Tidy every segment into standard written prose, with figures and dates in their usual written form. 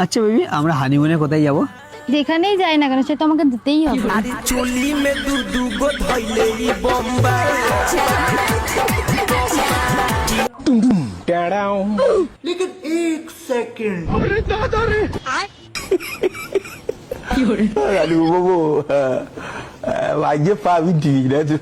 আচ্ছা বেবি, আমরা হানিমুনে কোথায় যাব? যেখানেই যাই না কেন সেটা আমাকে দিতেই হবে। चोली में दू दू गो धइले ई बम्बा लेकिन एक second Aduh, Bobo. Wajib Pak Widi dah tu.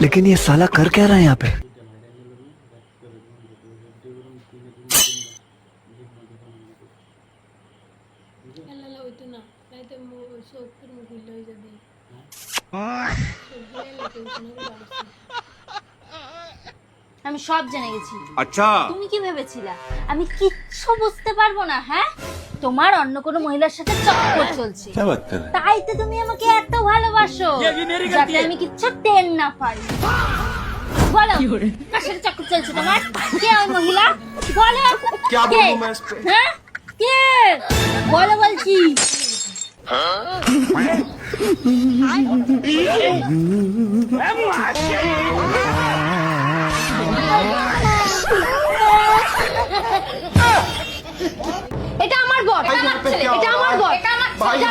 लेकिन ये साला कर क्या रहा है यहाँ पे? আমি সব জেনে গেছি। আচ্ছা, তুমি কি ভেবেছিলা আমি কিচ্ছু বুঝতে পারবো না? হ্যাঁ, তোমার অন্য কোনো মহিলার সাথে চক্কর চলছে, তাই তো তুমি আমাকে এত ভালোবাসো যাতে আমি কিচ্ছু টের না পাই। বলো কার সাথে চক্কর চলছে তোমার? কে ওই মহিলা? বলো কে? হ্যাঁ কে? বলো বলছি। এটা আমার বর, এটা আমার বর, এটা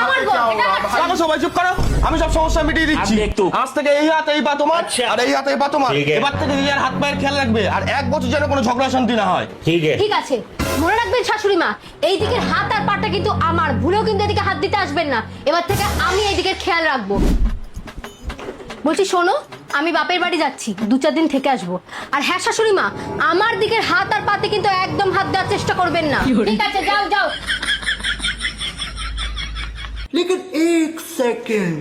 আমার বর। Jangan সবাই চুপ করো, আমি সব সমস্যা মিটিয়ে দিচ্ছি। আজ থেকে এই হাত এই পা তোমার, আর এই হাত এই পা তোমার। এবার থেকে নিজের হাত পায়ের খেয়াল রাখবে, আর এক বছর যেন কোনো ঝগড়া শান্তি না হয়। ঠিক আছে, মনে রাখবেন শাশুড়ি মা, এই দিকের হাত আর পাটা কিন্তু আমার, ভুলেও কিন্তু এদিকে হাত দিতে আসবেন না। এবার থেকে আমি এই দিকের খেয়াল রাখবো। বলছি শোনো, আমি বাপের বাড়ি যাচ্ছি, 2-4 দিন থেকে আসবো। আর হ্যাঁ শাশুড়ি মা, আমার দিকের হাত আর পাতে কিন্তু একদম হাত দেওয়ার চেষ্টা করবেন না। ঠিক আছে, যাও যাও। लेकिन एक सेकंड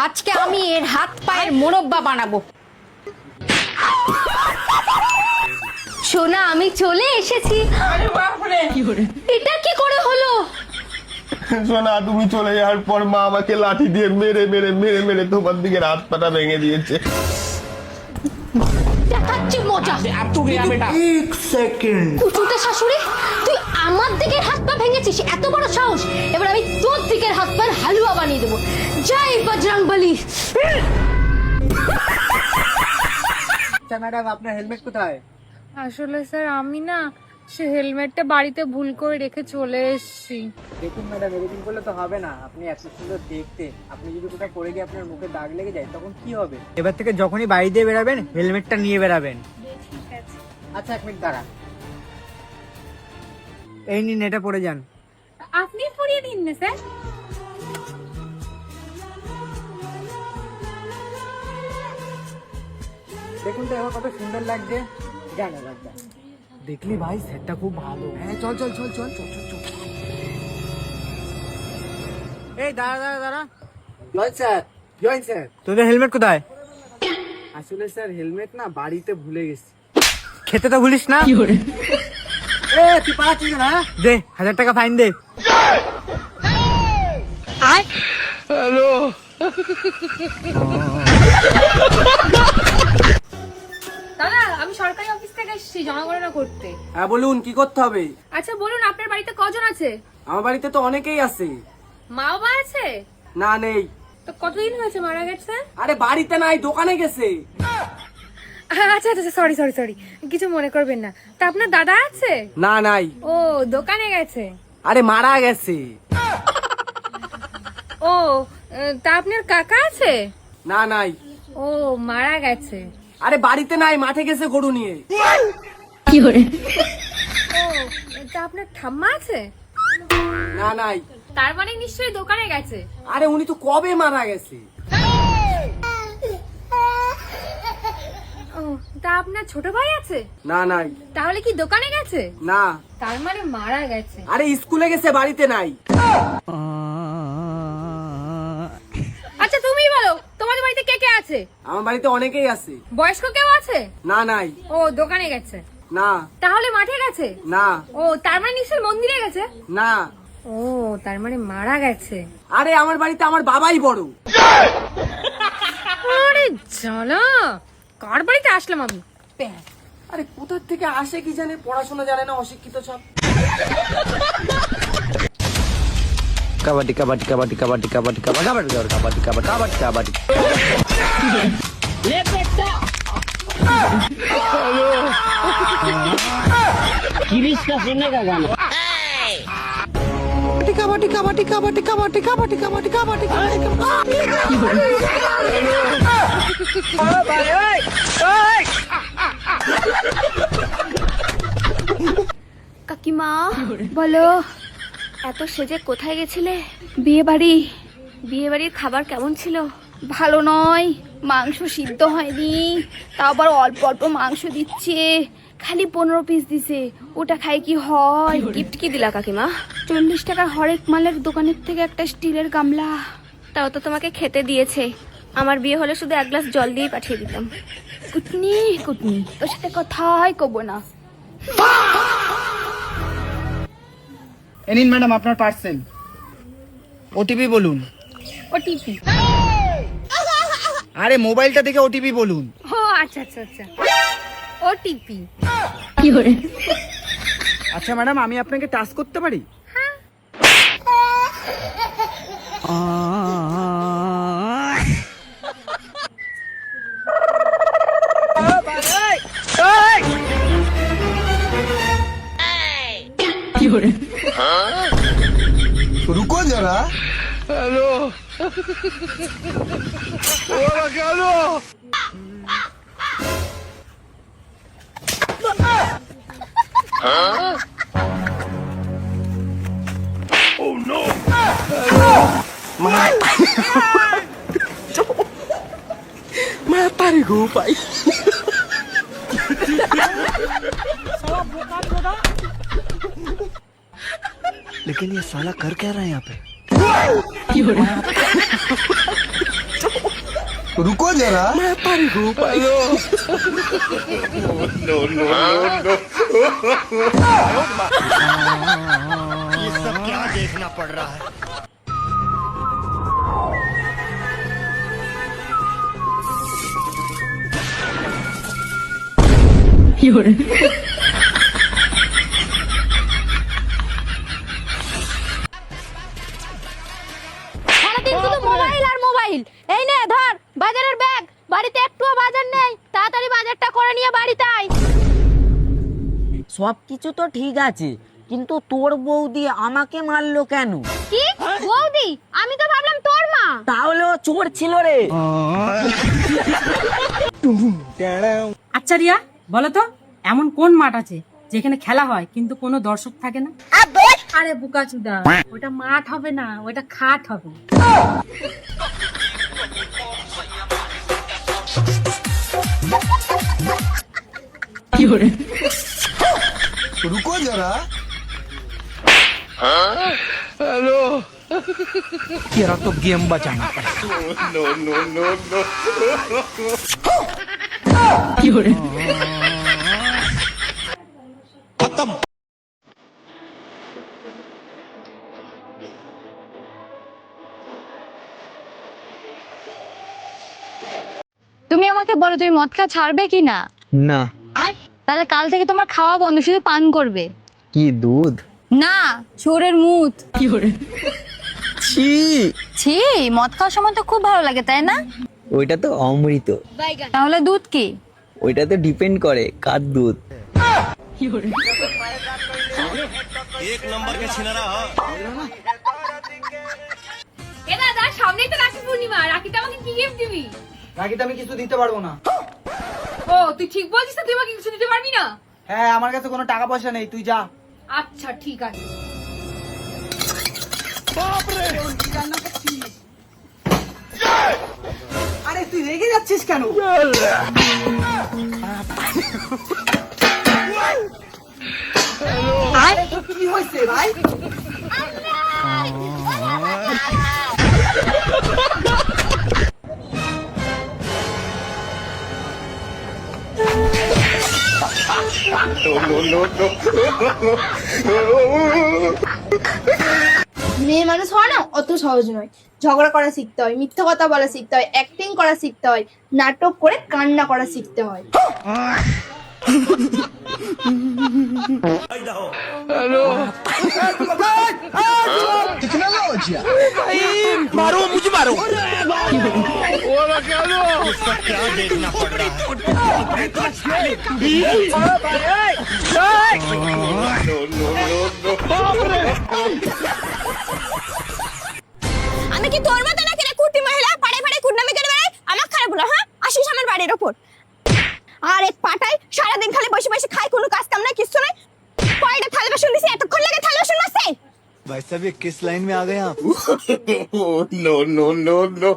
আজকে আমি এর হাত পায়ের মোরব্বা বানাবো। সোনা, আমি চলে এসেছি। এটা কি করে হলো? সোনা, তুমি চলে যাওয়ার পর মা আমাকে লাঠি দিয়ে মেরে মেরে মেরে মেরে তোমার দিকে হাত পাটা ভেঙে দিয়েছে। দেখাচ্ছি মজা। एक सेकंड কুচুতে শাশুড়ি, তুই আমার দিকের হাত পা ভেঙেছিস, এত বড় সাহস! এবার আমি তোর দিকের হাত পায়ের হালুয়া বানিয়ে দেবো। জয় বজরংবলী। ম্যাডাম, আপনার হেলমেট কোথায়? আসলে স্যার আমি না সে হেলমেটটা বাড়িতে ভুল করে রেখে চলে এসেছি। দেখুন ম্যাডাম, এরকম করলে তো হবে না। আপনি এত সুন্দর দেখতে, আপনি যদি কোথাও পড়ে গিয়ে আপনার মুখে দাগ লেগে যায় তখন কি হবে? এবার থেকে যখনই বাড়ি দিয়ে বেরাবেন হেলমেটটা নিয়ে বেরাবেন। আচ্ছা, 1 মিনিট দাঁড়া। এই নিন, এটা পরে যান। আপনি পরিয়ে দিন না স্যার। দেখুন তো এবার কত সুন্দর লাগছে। জানা লাগবে। দেখলি ভাই, সেটটা খুব ভালো। হ্যাঁ, চল চল চল চল চল চল। এই দাঁড়া দাঁড়া দাঁড়া। Join sir. তোদের হেলমেট কোথায়? আসলে স্যার হেলমেট না বাড়িতে ভুলে গেছি। খেতে তো ভুলিস না? তুই পাচ্ছিস না? দে 1000 টাকা ফাইন দে। হ্যালো। দাদা, আমি সরকারি অফিস থেকে এসেছি জনগণনা করতে। হ্যাঁ বলুন, কি করতে হবে? আচ্ছা বলুন, আপনার বাড়িতে কজন আছে? আমার বাড়িতে তো অনেকেই আছে। মা বাবা আছে? না, নেই। তো কতদিন হয়েছে মারা গেছে? আরে বাড়িতে নাই, দোকানে গেছে। আচ্ছা আচ্ছা, সরি সরি সরি, কিছু মনে করবেন না। তা আপনার দাদা আছে? না, নাই। ও দোকানে গেছে। আরে মারা গেছে। ও তা আপনার কাকা আছে? না, নাই। ও মারা গেছে। আরে বাড়িতে নাই, মাঠে গেছে গরু নিয়ে। ও তা আপনার ঠাম্মা আছে? না, নাই। তার মানে নিশ্চয়ই দোকানে গেছে। আরে উনি তো কবে মারা গেছে। ও তা আপনার ছোট ভাই আছে? না, নাই। তাহলে কি দোকানে গেছে? না। তার মানে মারা গেছে। আরে স্কুলে গেছে, বাড়িতে নাই। আচ্ছা তুমি বলো, তোমাদের বাড়িতে কে কে আছে? আমার বাড়িতে অনেকেই আছে। বয়স্ক কেউ আছে? না, নাই। ও দোকানে গেছে। না। তাহলে মাঠে গেছে? না। ও তার মানে নিশ্চয়ই মন্দিরে গেছে? না। ও তার মানে মারা গেছে। আরে আমার বাড়িতে আমার বাবাই বড়। আরে জ্বালা, কার বাড়িতে আসলাম আমি? আরে কোথা থেকে আসে কি জানে, পড়াশোনা জানে না, অশিক্ষিত সব। কাবাডি কাবাডি কাবাডি কাবাডি কাবাডি কাবাডি কাবাডি কাবাডি কাবাডি কাবাডি কাবাডি কাবাডি কাবাডি কাবাডি কাবাডি কাবাডি কাবাডি কাকিমা বলো, এত সেজে কোথায় গেছিলে? বিয়ে বাড়ির খাবার কেমন ছিল? ভালো নয়, মাংস সিদ্ধ হয়নি, তাও আবার অল্প অল্প মাংস দিচ্ছে, খালি 15 পিস দিছে। ওটা খাই কি হয়? গিফট কি দিলা কাকিমা? 40 টাকার হরেক মালের দোকানের থেকে একটা স্টিলের গামলা। তাও তো তোমাকে খেতে দিয়েছে। আমার বিয়ে হলে শুধু 1 গ্লাস জল দিয়ে পাঠিয়ে দিতাম। কুটনি কুটনি, তোর সাথে কথাই কব না। নিন ম্যাডাম আপনার পার্সেল। ওটিপি বলুন। ওটিপি? আরে মোবাইলটা দেখে ওটিপি বলুন। ও আচ্ছা আচ্ছা আচ্ছা, ওটিপি। আচ্ছা ম্যাডাম, আমি আপনাকে টাচ করতে পারি? रुको जरा। हेलो हेलो मैं पारी गो पाई। लेकिन ये साला कर क्या रहा है यहाँ पे? रुको जरा, मैं पारी गो पाई। ये सब क्या देखना पड़ रहा है? সারাদিন শুধু মোবাইল আর মোবাইল। এই নে ধর বাজারের ব্যাগ, বাড়িতে একটুও বাজার নেই, তাড়াতাড়ি বাজারটা করে নিয়ে বাড়িতে আয়। সবকিছু তো ঠিক আছে, কিন্তু তোর বৌদি আমাকে মারলো কেন? কি বৌদি? আমি তো ভাবলাম তোর মা। তাহলে ও চোর ছিল রে। আচ্ছা রিয়া, বলো তো এমন কোন মাঠ আছে যেখানে খেলা হয় কিন্তু কোনো দর্শক থাকে না? আরে বুকাচুদা, ওটা মাঠ হবে না, ওটা খাট হবে। रुको जरा। तेरा तो गेम बचाना पड़ेगा। তুমি আমাকে বলো, তুমি মদ খাওয়া ছাড়বে কি না? না। তাহলে কাল থেকে তোমার খাওয়া বন্ধ, শুধু পান করবে। কি দুধ? না, চোরের মুত। ছি, ছি, মদ খাওয়ার সময় তো খুব ভালো লাগে, তাই না? ওইটা তো অমৃত। তাহলে দুধ কি? ওইটা তো ডিপেন্ড করে কার দুধ। एक नंबर के छिनरा। এ দাদা, সামনেই তো রাখি পূর্ণিমা, রাখিতে আমাকে কি গিফট দিবি? রাখিতে আমি কিছু দিতে পারবো না। ও তুই ঠিক বলছিস, তুই আমাকে কিছু দিতে পারবি না? হ্যাঁ, আমার কাছে কোনো টাকা পয়সা নেই, তুই যা। আচ্ছা ঠিক আছে। আরে তুই রেগে যাচ্ছিস কেন? কি হয়েছে ভাই? মেয়ে মানুষ হওয়া না অত সহজ নয়। ঝগড়া করা শিখতে হয়, মিথ্যা কথা বলা শিখতে হয়, অ্যাক্টিং করা শিখতে হয়, নাটক করে কান্না করা শিখতে হয়। মারো মুঝে মারো আমি কি তোর মতো নাকি রে কুটি মহিলা পাড়ে পাড়ে কুটনামি করে বেড়াই? আমার খারাপ বলো হ্যাঁ? আসিস আমার বাড়ির ওপর আর এক পাটাই সারাদিন খালি বসে বসে খাই, কোনো কাজ কাম নাই, কিছু নাই। কয়টা থালা বাসন দিছি, এতক্ষণ লাগে থালা বাসন মাজতে? भाई साहब ये किस लाइन में आ गए आप? No no no no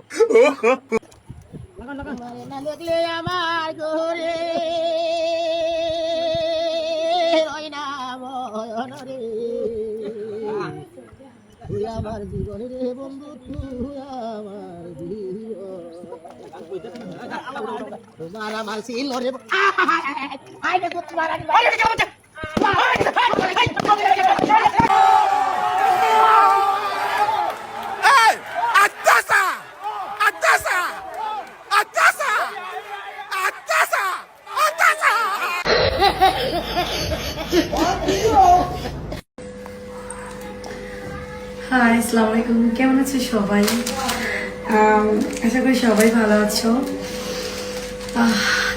hi, আসসালামু আলাইকুম। কেমন আছো সবাই? আশা করি সবাই ভালো আছো।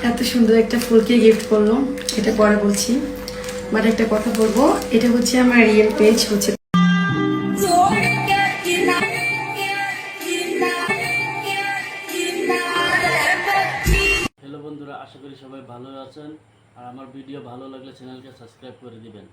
এত সুন্দর একটা ফুলকে গিফট করলো, এটা পরে বলছি। বাট একটা কথা বলবো, এটা হচ্ছে আমার রিয়েল পেজ হচ্ছে। হ্যালো বন্ধুরা, আশা করি সবাই ভালো আছেন। আর আমার ভিডিও ভালো লাগলে চ্যানেলকে সাবস্ক্রাইব করে দিবেন।